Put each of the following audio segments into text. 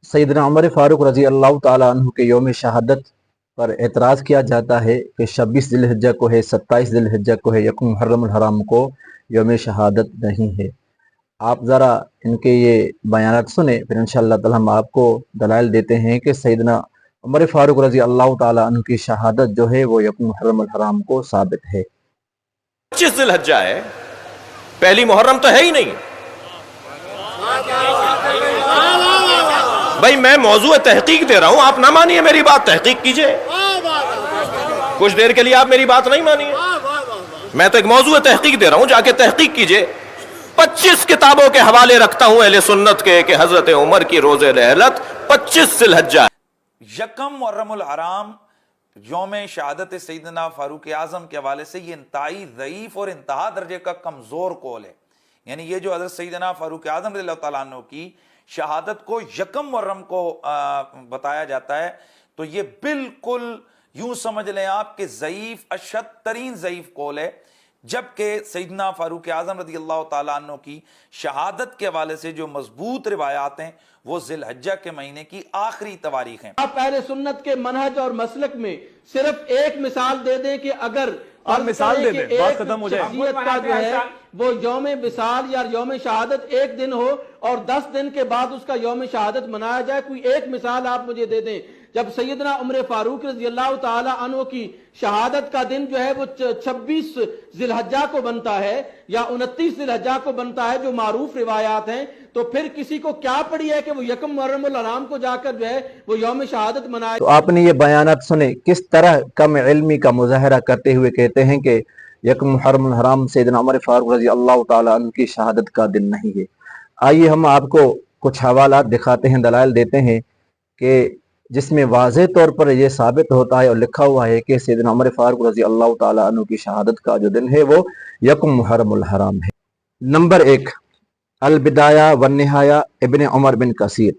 सैयदना उमर फारूक रजी अल्लाह ताला अन्हु के यौम शहादत पर एतराज़ किया जाता है कि 26 ज़िलहिज्जा को है, 27 ज़िलहिज्जा को है, यकुम मुहर्रमुल हराम को यौम शहादत नहीं है। आप ज़रा इनके ये बयानात सुने, फिर इंशाअल्लाह ताला हम आपको दलाइल देते हैं कि सैयदना उमर फारूक रजी अल्लाह ताला अन्हु की शहादत जो है वो यकुम मुहर्रमुल हराम को साबित है। 25 ज़िलहिज्जा है, पहली मुहर्रम तो है ही नहीं। भाई मैं मौजूद तहकीक दे रहा हूं, आप ना मानिए मेरी बात, तहकीक कीजिए। कुछ देर के लिए आप मेरी बात नहीं मानिए, मैं तो एक मौजूद तहकीक दे रहा हूं, जाके तहकीक कीजिए। 25 किताबों के हवाले रखता हूं अहले सुन्नत के कि हजरत उमर की रोज़े रहलत 25 ज़िलहिज्जा। यकम मुहर्रमुल हराम यौम शहादत सैयदना फारूक आज़म के हवाले से ये इंतहाई ज़ईफ़ और इंतहा दर्जे का कमज़ोर कौल है। यानी ये जो हज़रत सैयदना फारूक आज़म रज़ियल्लाहु तआला अन्हु की शहादत को यकम मुहर्रम को बताया जाता है, तो ये बिल्कुल यूं समझ लें आप कि ज़ईफ़, अशद तरीन ज़ईफ़ कौल है। जबकि सैयदना फारूक आज़म रज़ियल्लाहु तआला अन्हु की शहादत के हवाले से जो मजबूत रिवायात हैं वो ज़िलहिज्जा के महीने की आखिरी तवारीख हैं। आप अहले सुन्नत के मनहज और मसलक में सिर्फ एक मिसाल दे दें कि अगर और मिसाल दे दें, बात खत्म हो जाए। शख्सियत का जो है वो यौम विसाल या यौम शहादत एक दिन हो और 10 दिन के बाद उसका यौम शहादत मनाया जाए, कोई एक मिसाल आप मुझे दे दें जब सैयदना उमर फारूक रज़ी अल्लाह ताला अन्हु की शहादत का दिन जो है वो 26 ज़िलहिज्जा को बनता है या 29 ज़िलहिज्जा को बनता है, जो मारूफ रिवायात हैं। तो फिर किसी को क्या पड़ी है कि वो यकम मुहर्रमुल हराम को जाकर जो है वो यौम शहादत मनाए। तो आपने ये बयानात सुने, किस तरह कम इल्मी का मुजाहरा करते हुए कहते हैं कि यकम मुहर्रमुल हराम सैयदना उमर फारूक रज़ी अल्लाह ताला अन्हु की शहादत का दिन नहीं है। आइए हम आपको कुछ हवालात दिखाते हैं, दलाइल देते हैं कि जिसमें वाज़ेह तौर पर यह साबित होता है और लिखा हुआ है कि सैयदना उमर फारूक रज़ी अल्लाह ताला अन्हु की शहादत का जो दिन है वो यकुम मुहर्रमुल हराम है। नंबर 1, अल बिदाया व निहाया इब्न उमर बिन कसीर,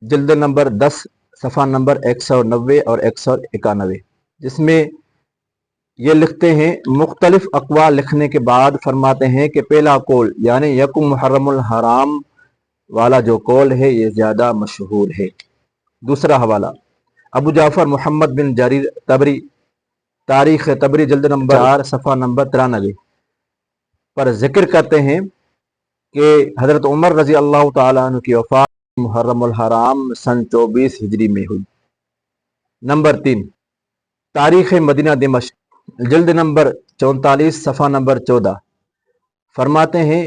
जिल्द नंबर 10 सफ़ा नंबर 190 और 191, जिसमें ये लिखते हैं, मुख्तलिफ अक़वाल लिखने के बाद फरमाते हैं कि पहला कौल यानी यकुम मुहर्रमुल हराम वाला जो कौल है ये ज़्यादा मशहूर है। दूसरा हवाला अबू जाफर मोहम्मद बिन जरीर तबरी, तारीख़ तबरी जिल्द नंबर 4 सफ़ा नंबर 93 पर जिक्र करते हैं कि हज़रत उमर रज़ी अल्लाह ताला अन्हु की वफ़ात मुहर्रमुल हराम सन 24 हिजरी में हुई। नंबर 3, तारीख़ मदीना दिमश्क जिल्द नंबर 44 सफ़ा नंबर 14 फरमाते हैं,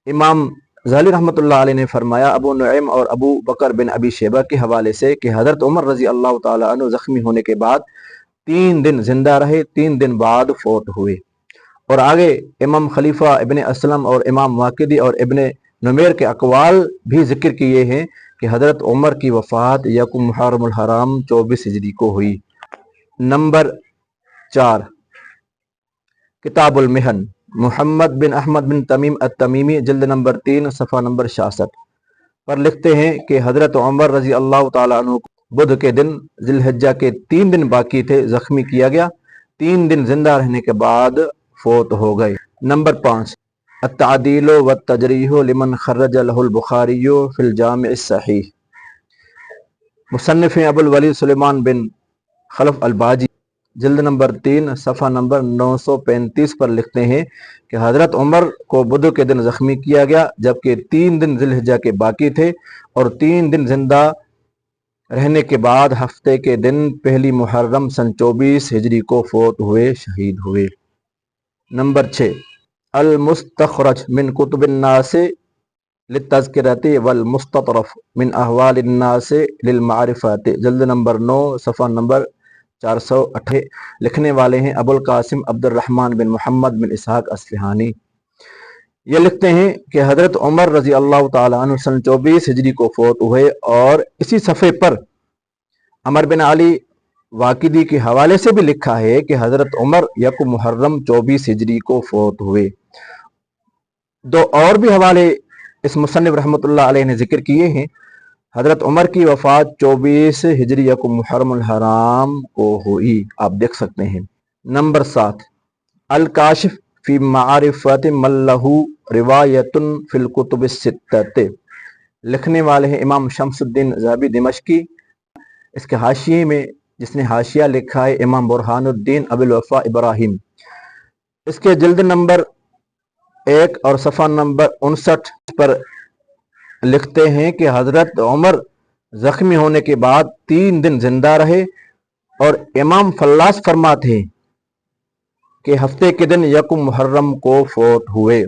इमाम ग़ज़ाली रहमतुल्लाह अलैह ने फरमाया अबू नुऐम और अबू बकर बिन अबी शैबा के हवाले से कि हज़रत उमर रज़ी अल्लाह ताला अन्हु ज़ख्मी होने के बाद 3 दिन जिंदा रहे, 3 दिन बाद फौत हुए। और आगे इमाम खलीफा इब्न असलम और इमाम वाकिदी और इब्न नुमैर के अक़वाल भी जिक्र किए हैं कि हज़रत उमर की वफ़ात यकुम मुहर्रमुल हराम 24 हिजरी को हुई। नंबर 4, किताबुल मिहन मोहम्मद बिन अहमद बिन तमीम अत-तमीमी जिल्द नंबर 3 सफ़ा नंबर 66 पर लिखते हैं कि हज़रत उमर रज़ी अल्लाह ताला अन्हु को बुध के दिन ज़िलहिज्जा के 3 दिन बाकी थे ज़ख्मी किया गया, 3 दिन जिंदा रहने के बाद फौत हो गए। नंबर 5, अत-तादीलो व तजरीहो लिमन खर्रज लहुल बुखारियो फिल जामिअ सहीह, मुसन्निफ़ अबुल वलीद सुलेमान बिन खलफ अल-बाजी जिल्द नंबर 3 सफ़ा नंबर 935 पर लिखते हैं कि हज़रत उमर को बुध के दिन ज़ख्मी किया गया जबकि 3 दिन ज़िलहिज्जा के बाकी थे और 3 दिन जिंदा रहने के बाद हफ्ते के दिन पहली मुहर्रम सन 24 हिजरी को फौत हुए, शहीद हुए। नंबर 6, अल मुस्तखरज मिन कुतुबिन नास लित्तज़किरति वल मुस्ततरफ मिन अहवालिन नास लिल मारिफत जिल्द नंबर 9 सफ़ा नंबर 408 लिखने वाले हैं अबुल कासिम अब्दुर रहमान बिन मोहम्मद बिन इसहाक अस्फ़हानी। ये लिखते हैं कि हज़रत उमर रज़ी अल्लाह ताला अन्हु सन 24 हिजरी को फौत हुए और इसी सफ़े पर अमर बिन अली वाकिदी के हवाले से भी लिखा है कि हज़रत उमर यकुम मुहर्रम 24 हिजरी को फौत हुए। 2 और भी हवाले इस मुसन्निफ़ रहमतुल्लाह अलैह ने जिक्र किए हैं। हज़रत उमर की वफ़ात 24 हिजरी यकुम मुहर्रमुल हराम को हुई, आप देख सकते हैं। नंबर 7, अल काशिफ फी मारिफत मल्लहु रिवायतुन फिल कुतुबिस सित्तत لکھنے والے ہیں امام شمس الدین ذہبی دمشقی. اس کے حاشیے میں جس نے حاشیہ لکھا ہے امام برہان الدین ابو الوفا ابراہیم. اس کے جلد نمبر 1 اور صفحہ نمبر 59 پر لکھتے ہیں کہ حضرت عمر زخمی ہونے کے بعد 3 دن زندہ رہے اور امام فلاس فرماتے ہیں کہ ہفتے کے دن یکم محرم کو فوت ہوئے.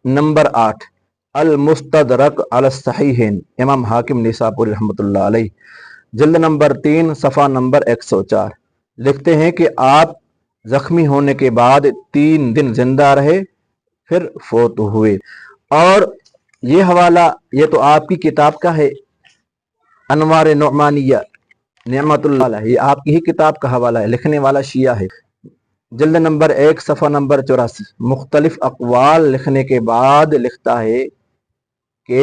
نمبر 8 المستدرک علی الصحیحین امام حاکم نیسابوری رحمۃ اللہ علیہ، جلد نمبر 3 صفحہ نمبر 104 لکھتے ہیں کہ آپ زخمی ہونے کے بعد 3 دن زندہ رہے پھر فوت ہوئے. اور یہ حوالہ یہ تو آپ کی کتاب کا ہے انوار نعمانیہ نعمت اللہ علیہ، یہ آپ کی ہی کتاب کا حوالہ ہے، لکھنے والا شیعہ ہے. جلد نمبر 1 صفحہ نمبر 84 مختلف اقوال لکھنے کے بعد لکھتا ہے کہ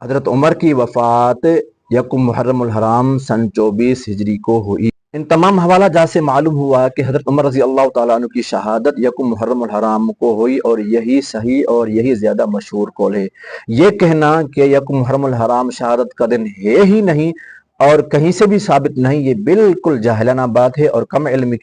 حضرت عمر کی وفات یکم محرم الحرام سن 24 ہجری کو ہوئی. ان تمام حوالہ جات سے معلوم ہوا کہ حضرت عمر رضی اللہ تعالیٰ عنہ کی شہادت یکم محرم الحرام کو ہوئی، اور یہی صحیح اور یہی زیادہ مشہور قول ہے. یہ کہنا کہ یکم محرم الحرام شہادت کا دن ہے ہی نہیں اور کہیں سے بھی ثابت نہیں، یہ بالکل جاہلانہ بات ہے اور کم علم کی